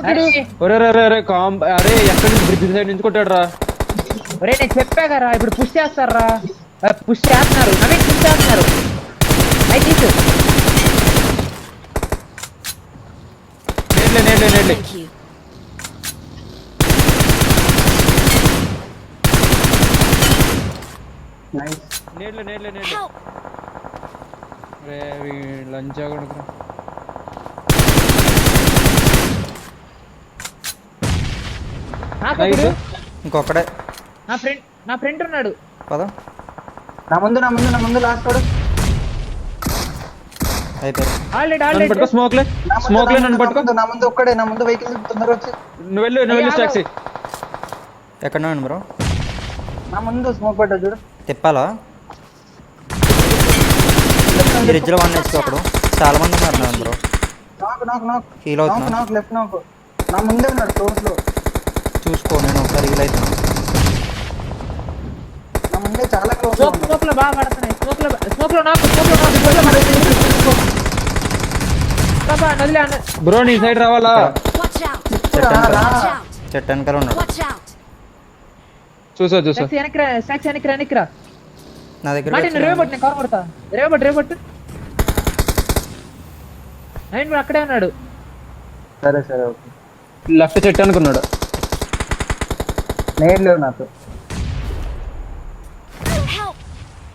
అరే ఎక్కడి నుంచి బ్రిడ్జ్ సైడ్ నుంచి కొట్టాడు రా. ఒరే నేను చెప్పా కదా ఇప్పుడు పుష్ చేస్తారా, పుష్ చేస్తున్నారు, నవీన్ పుష్ చేస్తున్నారు. నేడ్లే లంచ్ కొడుకు. ఇంకొకడే నా ఫ్రెండ్ ఉన్నాడు. పద నా ముందు లాస్ట్ వాడు అయిపోయి. స్మోక్ లే నన్ను పట్టుకో. నా ముందు ఒక్కడే, నా ముందు వెహికల్ తొందరగా వచ్చి నువ్వు వెళ్ళు టాక్సీ. ఎక్కడ బ్రో? నా ముందు స్మోక్ పడ్డా చూడు. తిప్పాలా? బ్రిడ్జ్ లో వన్ ఒకడు. చాలా మంది ఉన్నారు బ్రో. హీల్ అవుతున్నా. లెఫ్ట్ నాక్ నా ముందే ఉన్నాడు ఫ్లోర్ లో. చూసుకో, నేను ఒకసారి హీల్ అవుతున్నా. నా ముందే చాలా క్లోజ్. స్మోక్ లో బాగా పడుతున్నాయి. బ్రో నీ సైడ్ రావాలా? చెట్టు వెనకాల ఉన్నాడు. చూసా వెనక్కిరా. నా దగ్గర రేవబట్టు కార్ కొడతా. రేవబట్టు నవీన్ అక్కడే ఉన్నాడు. సరే ఓకే. లెఫ్ట్ చెట్టు అనుకున్నాడు. నేడ్ లేవు నాకు.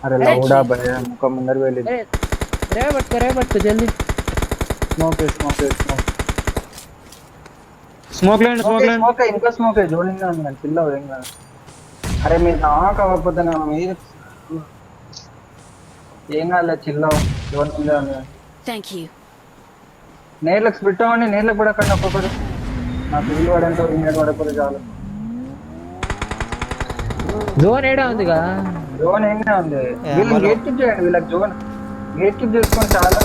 అరే లౌడా భయ ముఖం ముందర వెళ్ళింది. రేవబట్టు జల్దీ. స్మోక్ లైన్ ఇంకా స్మోక్ జోనింగ్ ఉంది. చిల్ ఏం కాదు. అరే మీరు నాకు అవ్వకపోతే మీరు ఏం కాదు. చిల్ నేర్లకు స్ప్లిట్ అవ్వండి. నేర్లకు పడకండి ఒక్కొక్కరు. నాకు వీలు పడంతో నేడు పడకపోతే చాలు. జోన్ ఏడా ఉందిగా. జోన్ ఏమైనా ఉంది. వీళ్ళని గేట్ కీప్ చేయండి. వీళ్ళకి జోన్ గేట్ కీప్ చేసుకొని చాలా.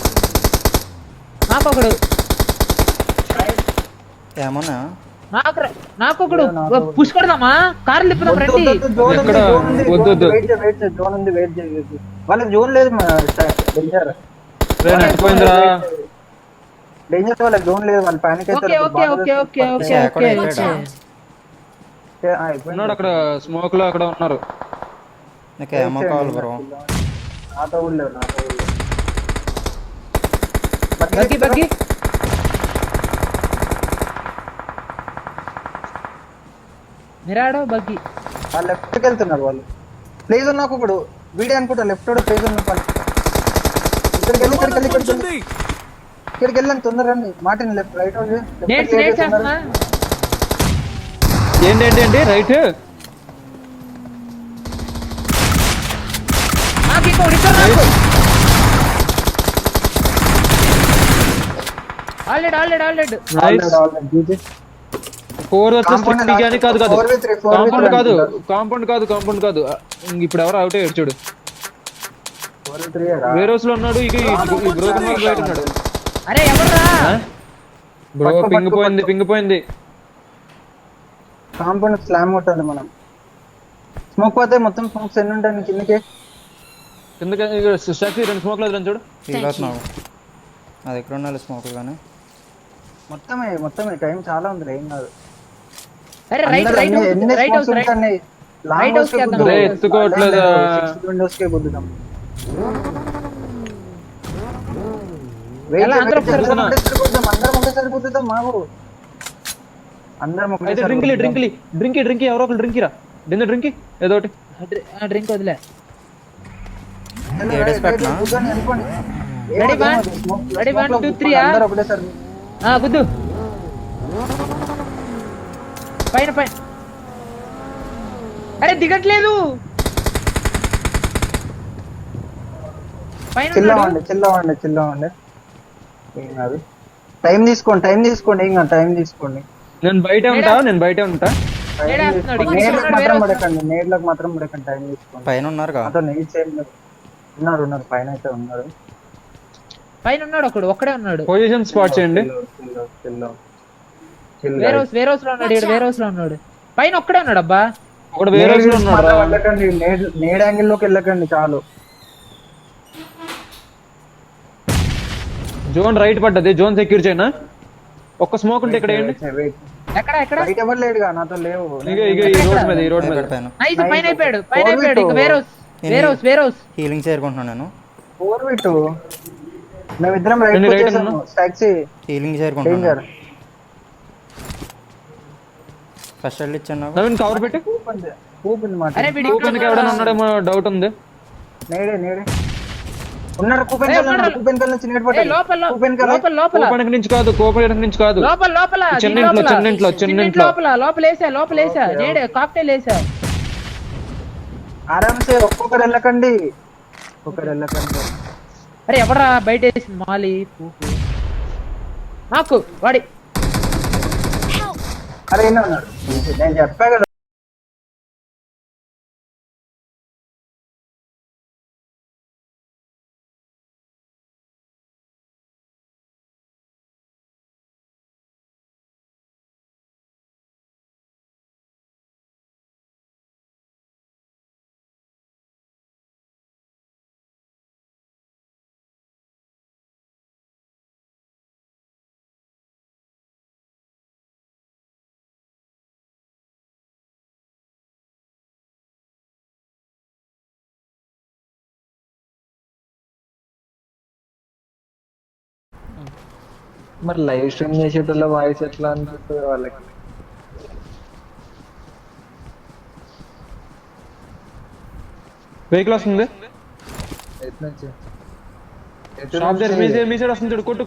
నాకొకడు ఏమన్నా నాకొకడు పుష్ కొడదామా? కార్లు తిప్పుదాం రండి. జోన్ ఉంది వెయిట్ చేయదు. వాళ్ళకి జోన్ లేదు. డేంజర్ వాళ్ళకి జోన్ లేదు. వాళ్ళు పానిక్ ఉన్నాడు అక్కడ. స్మోక్ లో అక్కడ ఉన్నారు. నీకు ఏమో కావాలి బ్రో? నాతో కూడా లేవు. బగ్గి మిరాడో బగ్గి. వాళ్ళు లెఫ్ట్కి వెళ్తున్నారు. వాళ్ళు ప్లేస్ ఉన్నాకు ఒకడు వీడియో అనుకుంటా. లెఫ్ట్ కూడా ప్లేస్ ఉన్న పని. ఇక్కడికి వెళ్ళండి తొందరగా. మాటిని లెఫ్ట్ రైట్ ఏంటి రైట్. కాంపౌండ్ కాదు. ఇప్పుడు ఎవరు అవుట్ అయ్యాడు చూడు. వేరే హౌస్ లో ఉన్నాడు. బయట ఉన్నాడు. అరే ఎవర్రా బ్రో? పింగ్ పోయింది. కాంపౌండ్ స్లామ్ కొట్టాలి మనం. స్మోక్ పోతే మొత్తం స్మోక్స్ ఎన్ని ఉంటాయి కిందకి? రెండు స్మోక్ లేదు చూడు. నా దగ్గర ఉండాలి స్మోక్ గానీ. మొత్తమే టైం చాలా ఉంది. ఏం కాదు. ఎత్తుకోవట్లేదు. డ్రింక్ ఎవరో ఒకరు డ్రింకిరా. డ్రింక్ ఏదో ఒకటి. డ్రింక్ వదిలే. రెడీ 1 2 3 గుద్దు. పైన అరే దిగట్లేదు. చిల్లవండి. ఏం కాదు. టైం తీసుకోండి. ఏం కాదు. టైం తీసుకోండి. నేను బయటే ఉంటా. నేడ్లకు మాత్రం పడకండి. టైం తీసుకోండి. పైన ఉన్నారు ఉన్నారు పైన అయితే ఉన్నారు. పైన ఉన్నాడు ఒకడు. ఒక్కడే ఉన్నాడు. పొజిషన్ స్పాట్ చేయండి. వేర్ హౌస్ లో ఉన్నాడు. పైన ఒక్కడే ఉన్నాడు. అబ్బా ఒకడు వేర్ హౌస్ లో ఉన్నాడు. నేడ్ యాంగిల్ లోకి వెళ్ళకండి చాలు. జోన్ రైట్ పడ్డది. జోన్ సెక్యూర్ చేయనా? ఒక్క స్మోక్ ఉంటే ఇక్కడ వేయండి. ఎక్కడ ఎక్కడ బయట ఎవరు లేడుగా నాతో లేవు. ఇక ఈ రోడ్ మీద ఈ రోడ్ మీద. పైన నైస్ పైన అయిపోయాడు ఇక వేర్ హౌస్ హీలింగ్ చేరుకుంటున్నాను నేను. 4v2 మేమిద్దరం రైట్ నేను right చేసాము. టాక్సీ హీలింగ్ చేరుకుంటున్నాను. డేంజర్. ఫస్ట్ ఎయిడ్ ఇచ్చాను నాకు. నవీన్ కవర్ పెట్టి. కూపన్ మాట. అరే వీడి కూపెన్కి ఎవడైనా ఉన్నాడేమో డౌట్ ఉంది. నేడే ఉన్నారు. కూపన్ కల్ నుంచి నేట్ పట్టాలి. లోపల కూపన్ కల్ కూపెన్కి నుంచి కాదు, కూపెన్కి నుంచి కాదు. లోపల చిన్నింట్లో లోపల వేసా నేడే కాక్టైల్ వేసా. ఆరామ్సే ఒక్కొక్కరు వెళ్ళకండి. అరే ఎవరా బయట వేసి మాలి నాకు వాడి అరే ఎన్న ఉన్నాడు. నేను చెప్పా కదా. మరి లైవ్ స్ట్రీమ్ చేసేటోళ్ళ వాయిస్ ఎట్లా అనిపిస్తుంది వాళ్ళకి? వెహికల్ వస్తుంది. ఎటు నుంచి? షాప్ దగ్గర మీ సైడ్ వస్తుంది చూడు. కొట్టు.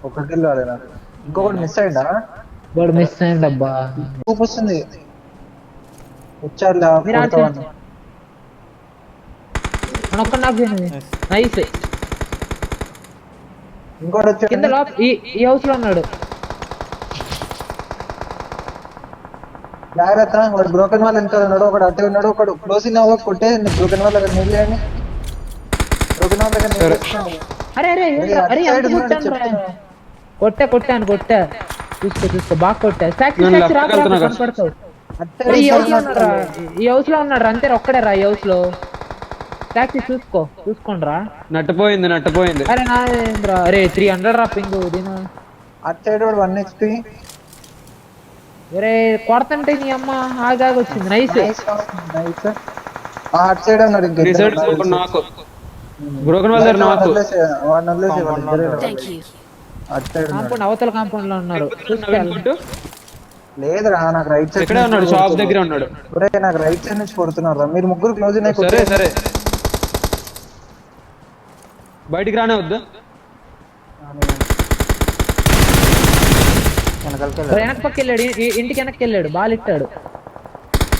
ఒకటి వెళ్ళాలి నాకు. ఇంకొకటి మిస్ అయిందా? వాడు మిస్ అయ్యండి అబ్బా. వస్తుంది వచ్చారులే. ఒక్క నాకు నైస్. ఇంకోటి వచ్చాడు కింద ఈ హౌస్ లో ఉన్నాడు. జాగ్రత్త. వాడు బ్రోకెన్ వాళ్ళ వెనకాల ఉన్నాడు. ఒకడు అట్టే ఉన్నాడు. ఒకడు క్లోజ్ ఇన్ అవ్వ కొట్టే బ్రోకెన్ వాళ్ళ దగ్గర నిల్లేయండి. బ్రోకెన్ వాళ్ళ దగ్గర నిల్లేయండి. అరే కొట్టా చూసుకో బాగా కొట్టా. కనపడతావు. ఈ హౌస్ లో ఉన్నాడు అంతే. ఒక్కడే రా ఈ హౌస్ లో. టాక్సీ చూసుకోండి రా. నట్టపోయింది. అరే నాదేంద్రా. అరే 300 రా పింగ్ దీని. అటు సైడ్ 1 HP. అరే కొడతంటే నీ అమ్మ ఆగా వచ్చింది. నైస్. అటు సైడ్ ఉన్నాడు. అవతల కాంపౌండ్ లో ఉన్నారు. లేదురా నాకు రైట్ సైడ్ ఉన్నాడు. షాప్ దగ్గర ఉన్నాడు. నాకు రైట్ సైడ్ నుంచి కొడుతున్నారు. మీరు ముగ్గురు క్లోజ్ సరే బయటికి రానే వద్దు. వెనక పక్క వెళ్ళాడు. ఇంటికి వెనక్కి వెళ్ళాడు. బాల్ ఇట్టాడు.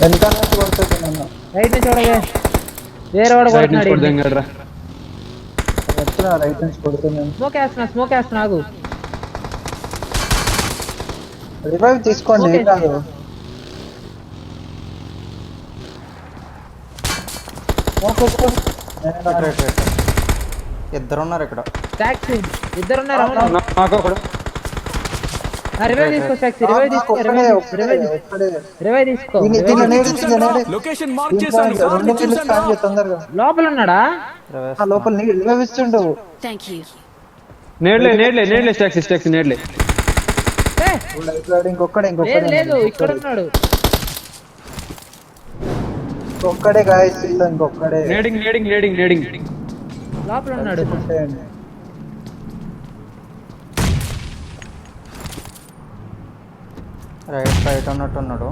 వెనకాల నుంచి కొడుతుంది నన్ను. రైట్ నుంచి చూడగా వేరే వాడు కొడుతున్నాడు. రైట్ నుంచి కొడుతున్నాను. స్మోక్ వేస్తున్నా ఆగు. రివైవ్ తీసుకోండి. ఏం కాదు. ఇద్దరు ఉన్నారు ఇక్కడ. టాక్సీ ఇద్దరున్నారు. రివైవ్ తీసుకో టాక్సీ. రివైవ్ తీసుకో. లోపల ఉన్నాడా? లోపల రివైవ్ ఇస్తుండు. నేడ్లే టాక్సీ నేడ్లే. లేదు ఇక్కడ ఉన్నాడు. ఇంకొక్కడే గాయస్. ఇంకొక్కడే. నేడింగ్ లోపల ఉన్నాడు. రైట్ ఉన్నట్టున్నాడు.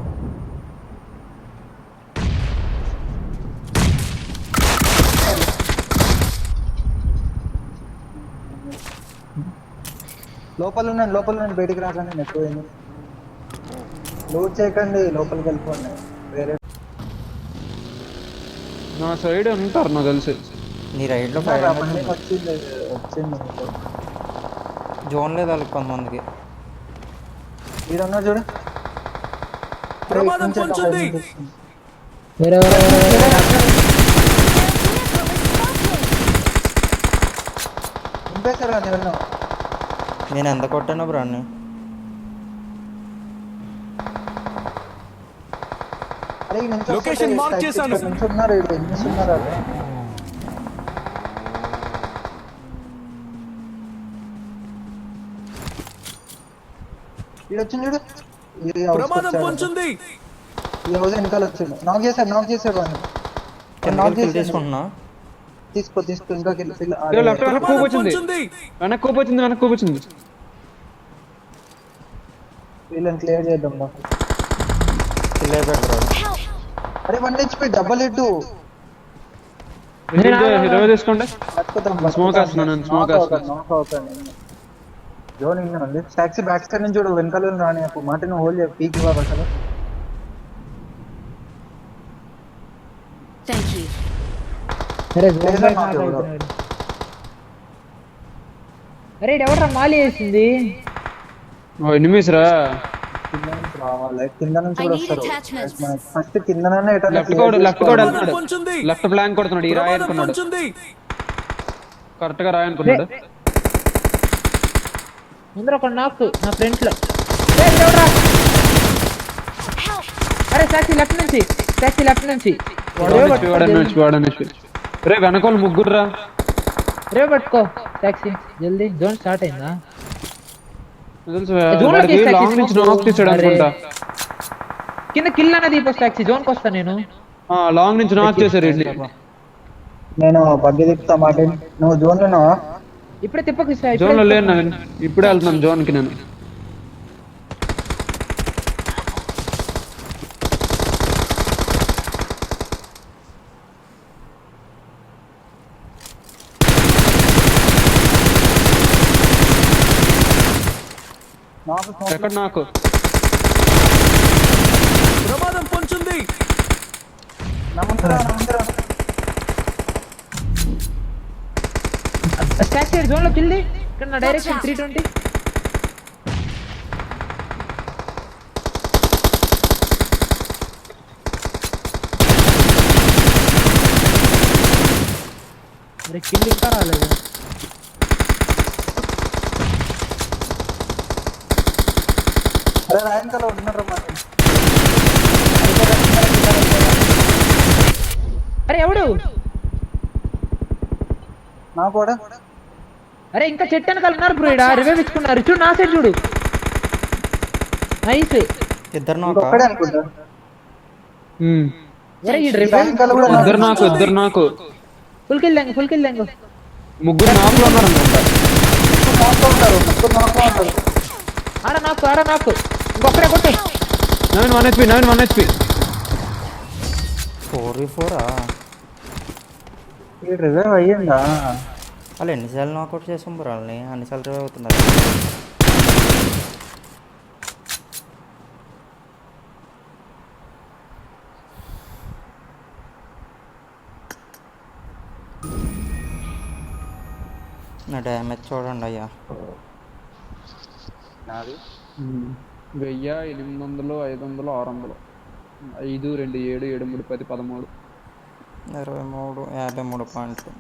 లోపల ఉన్నాను బయటికి రాకండి. ఎక్కువైంది. లోడ్ చేయకండి. లోపలికి వెళ్ళిపోండి. వేరే నా సైడ్ ఉంటారు నాకు తెలుసు. నీ రైడ్ లో వచ్చింది. జోన్ లేదు వాళ్ళకి కొంతమందికి. మీరు ఉన్నారు చూడు. నేను ఎంత కొట్టాను బ్రాన్ని? అరే ఈ నుంచి లొకేషన్ వస్తుంటే మార్క్ taxi చేశాను. ఇక్కడ నుంచి ఉన్నారు వీళ్ళు ఎన్ని ఉన్నారు అరే వీడు వచ్చింది చూడు ఈ house కి ప్రమాదం వచ్చాడు. పొంచుంది. ఈ హౌస్ వెనకాల వచ్చాడు నాక్ చేశాడు వాడిని నాక్ కిల్ చేశాడు తీసుకుంటున్నా. తీసుకో ఇంకా కిల్ లెఫ్ట్ వెనక్కి కోపు వచ్చింది పొంచుంది. వెనక్కి కోపు వచ్చింది వీళ్ళని క్లియర్ చేద్దాం రా. కిల్ అయిపోయాడు బ్రో. అరే 1 HP డబల్ హిట్ రివైవ్ తీసుకోండి Smoke వేస్తున్నాను, smoke వేస్తున్నాను. జోన్ ఇంకా ఉంది టాక్సీ బ్యాక్ సైడ్ నుంచి చూడు వెనకాల రాని మాటను హోల్డ్ చేయ పీక్ ఇవ్వాలి అసలు Thank you. అరే zone Laser bike knock knock ఎవరో. అవుతున్నాడు. అరే ఇది ఎవడ్రా మాలి వేసింది ఎనిమిస్ రా కింద నుంచి రావాలి కింద నుంచి I కూడా need వస్తారు attachments. ఫస్ట్ కిందనే లెఫ్ట్ కోడ్ ప్రమాదం వెళ్తున్నాడు పొంచుంది. లెఫ్ట్ ఫ్లాంక్ కొడుతున్నాడు ఈ రాయి ప్రమాదం అనుకున్నాడు పొంచుంది. కరెక్ట్ గా రాయి అనుకున్నాడు ముందర ఒక నాక్ నా ఫ్రంట్ లో ఏయ్, ఇది ఎవడ్రా? అరే టాక్సీ లెఫ్ట్ నుంచి వాడనేసి రే వెనకోళ్ళు ముగ్గురు రా రేవ్ పట్టుకో టాక్సీ జల్దీ జోన్ స్టార్ట్ అయిందా తెలుసు జోన్ లోకి taxi లాంగ్ నుంచి smoke. నాక్ తీసాడు అరే. అనుకుంటా కింద కిల్ అన్నది టాక్సీ జోన్ కి వస్తా నేను లాంగ్ నుంచి నాక్ చేశారు వీడిని నేను బగ్గి తిప్పుతా మాట నువ్వు జోన్ లో ఉన్నావా ఇప్పుడే తిప్పకు జోన్ లో లేను నవీన్ ఇప్పుడే వెళ్తున్నాను జోన్ కి నేను ఎక్కడ నాకు ప్రమాదం పొంచుంది. టాక్సీ జోన్ లో కిల్ ఇక్కడ నా డైరెక్షన్ 320 అరే కిల్ ఇంకా రాలేదు అరే రాయనకాల ఉన్నారు మాట అరే ఎవడు నా కూడా అరే ఇంకా చెట్టు వెనకాల ఉన్నారు బ్రో ఇడ రివైవ్ ఇచ్చుకున్నారు చూడు నా సైడ్ చూడు నైస్ ఇద్దరు నాక ఒక్కడే అనుకుంటా అరే ఈ రివైవ్ రాయనకాల కూడా ఇద్దరు నాకు ఫుల్ కిల్ లేంగో ముగ్గురు నాకులో ఉన్నారు అనుకుంటా ముగ్గురు ఉంటారు ఆడ నాకు ఇంకొక్కడే కొట్టు నవీన్ 1 HP 4v4 ఈ రివైవ్ అయ్యిందా వాళ్ళు ఎన్నిసార్లు నాకౌట్ చేసాం బ్రో వాళ్ళని అన్నిసార్లు రివైవ్ అవుతున్నారు నా డ్యామేజ్ చూడండి అయ్యా 1000 800 500 600 5 2 7 7 3 10 13 23 53 పాయింట్లు